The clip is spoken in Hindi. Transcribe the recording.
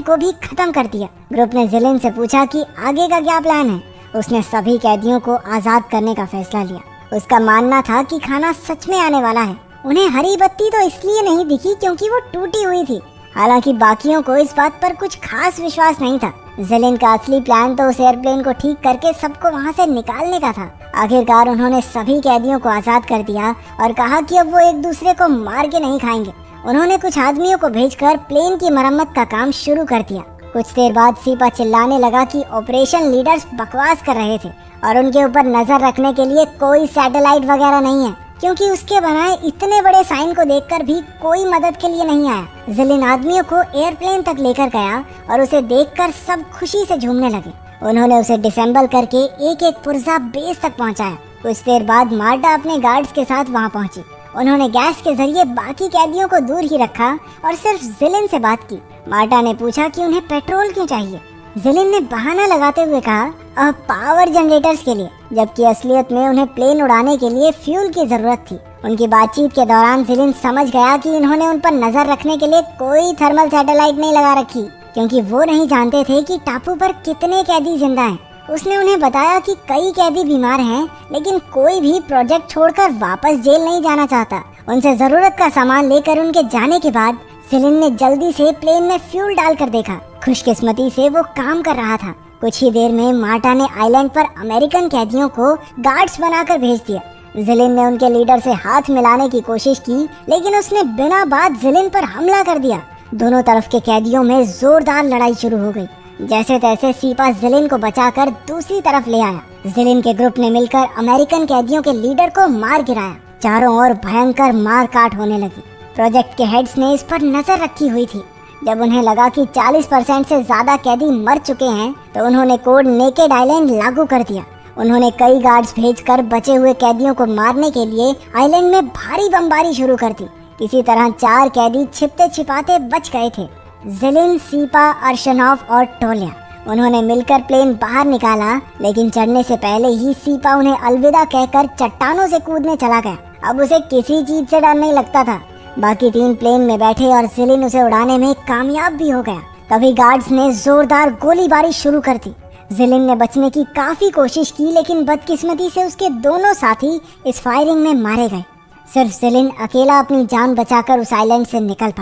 को भी खत्म कर दिया। ग्रुप ने जिलिन से पूछा कि आगे का क्या प्लान है। उसने सभी कैदियों को आजाद करने का फैसला लिया। उसका मानना था कि खाना सच में आने वाला है। उन्हें हरी बत्ती तो इसलिए नहीं दिखी क्योंकि वो टूटी हुई थी। हालांकि बाकियों को इस बात पर कुछ खास विश्वास नहीं था। जिलिन का असली प्लान तो उस एयरप्लेन को ठीक करके सबको वहां से निकालने का था। आखिरकार उन्होंने सभी कैदियों को आजाद कर दिया और कहा कि अब वो एक दूसरे को मार के नहीं खाएंगे। उन्होंने कुछ आदमियों को भेजकर प्लेन की मरम्मत का काम शुरू कर दिया। कुछ देर बाद सीपा चिल्लाने लगा कि ऑपरेशन लीडर्स बकवास कर रहे थे और उनके ऊपर नजर रखने के लिए कोई सैटेलाइट वगैरह नहीं है, क्योंकि उसके बनाए इतने बड़े साइन को देखकर भी कोई मदद के लिए नहीं आया। जिलिन आदमियों को एयरप्लेन तक लेकर गया और उसे देखकर सब खुशी से झूमने लगे। उन्होंने उसे डिसेंबल करके एक एक पुर्जा बेस तक पहुंचाया। कुछ देर बाद मार्टा अपने गार्ड्स के साथ वहां पहुंची। उन्होंने गैस के जरिए बाकी कैदियों को दूर ही रखा और सिर्फ जिलिन से बात की। मार्टा ने पूछा कि उन्हें पेट्रोल क्यों चाहिए। जिलिन ने बहाना लगाते हुए कहा पावर जनरेटर्स के लिए, जबकि असलियत में उन्हें प्लेन उड़ाने के लिए फ्यूल की जरूरत थी। उनकी बातचीत के दौरान जिलिन समझ गया कि इन्होंने उन पर नजर रखने के लिए कोई थर्मल सैटेलाइट नहीं लगा रखी, क्योंकि वो नहीं जानते थे कि टापू पर कितने कैदी जिंदा हैं। उसने उन्हें बताया कि कई कैदी बीमार हैं, लेकिन कोई भी प्रोजेक्ट छोड़कर वापस जेल नहीं जाना चाहता। उनसे जरूरत का सामान लेकर उनके जाने के बाद जिलिन ने जल्दी से प्लेन में फ्यूल डालकर देखा। खुशकिस्मती से वो काम कर रहा था। कुछ ही देर में मार्टा ने आइलैंड पर अमेरिकन कैदियों को गार्ड्स बनाकर भेज दिया। जिलिन ने उनके लीडर से हाथ मिलाने की कोशिश की, लेकिन उसने बिना बात जिलिन पर हमला कर दिया। दोनों तरफ के कैदियों में जोरदार लड़ाई शुरू हो गई। जैसे तैसे सीपा जिलिन को बचाकर दूसरी तरफ ले आया। जिलिन के ग्रुप ने मिलकर अमेरिकन कैदियों के लीडर को मार गिराया। चारों ओर भयंकर मार काट होने लगी। प्रोजेक्ट के हेड्स ने इस पर नजर रखी हुई थी। जब उन्हें लगा कि 40% से ज्यादा कैदी मर चुके हैं, तो उन्होंने कोड नेकेड आइलैंड लागू कर दिया। उन्होंने कई गार्ड्स भेजकर बचे हुए कैदियों को मारने के लिए आइलैंड में भारी बमबारी शुरू कर दी। किसी तरह 4 कैदी छिपते छिपाते बच गए थे, जिलिन, सीपा, अर्शनॉफ और टोलिया। उन्होंने मिलकर प्लेन बाहर निकाला, लेकिन चढ़ने से पहले ही सीपा उन्हें अलविदा कहकर चट्टानों से कूदने चला गया। अब उसे किसी चीज से डर नहीं लगता था। बाकी 3 प्लेन में बैठे और जिलिन उसे उड़ाने में कामयाब भी हो गया। तभी गार्ड्स ने जोरदार गोलीबारी शुरू कर दी। जिलिन ने बचने की काफी कोशिश की, लेकिन बदकिस्मती से उसके दोनों साथी इस फायरिंग में मारे गए। सिर्फ जिलिन अकेला अपनी जान बचाकर उस आइलैंड से निकल पाया।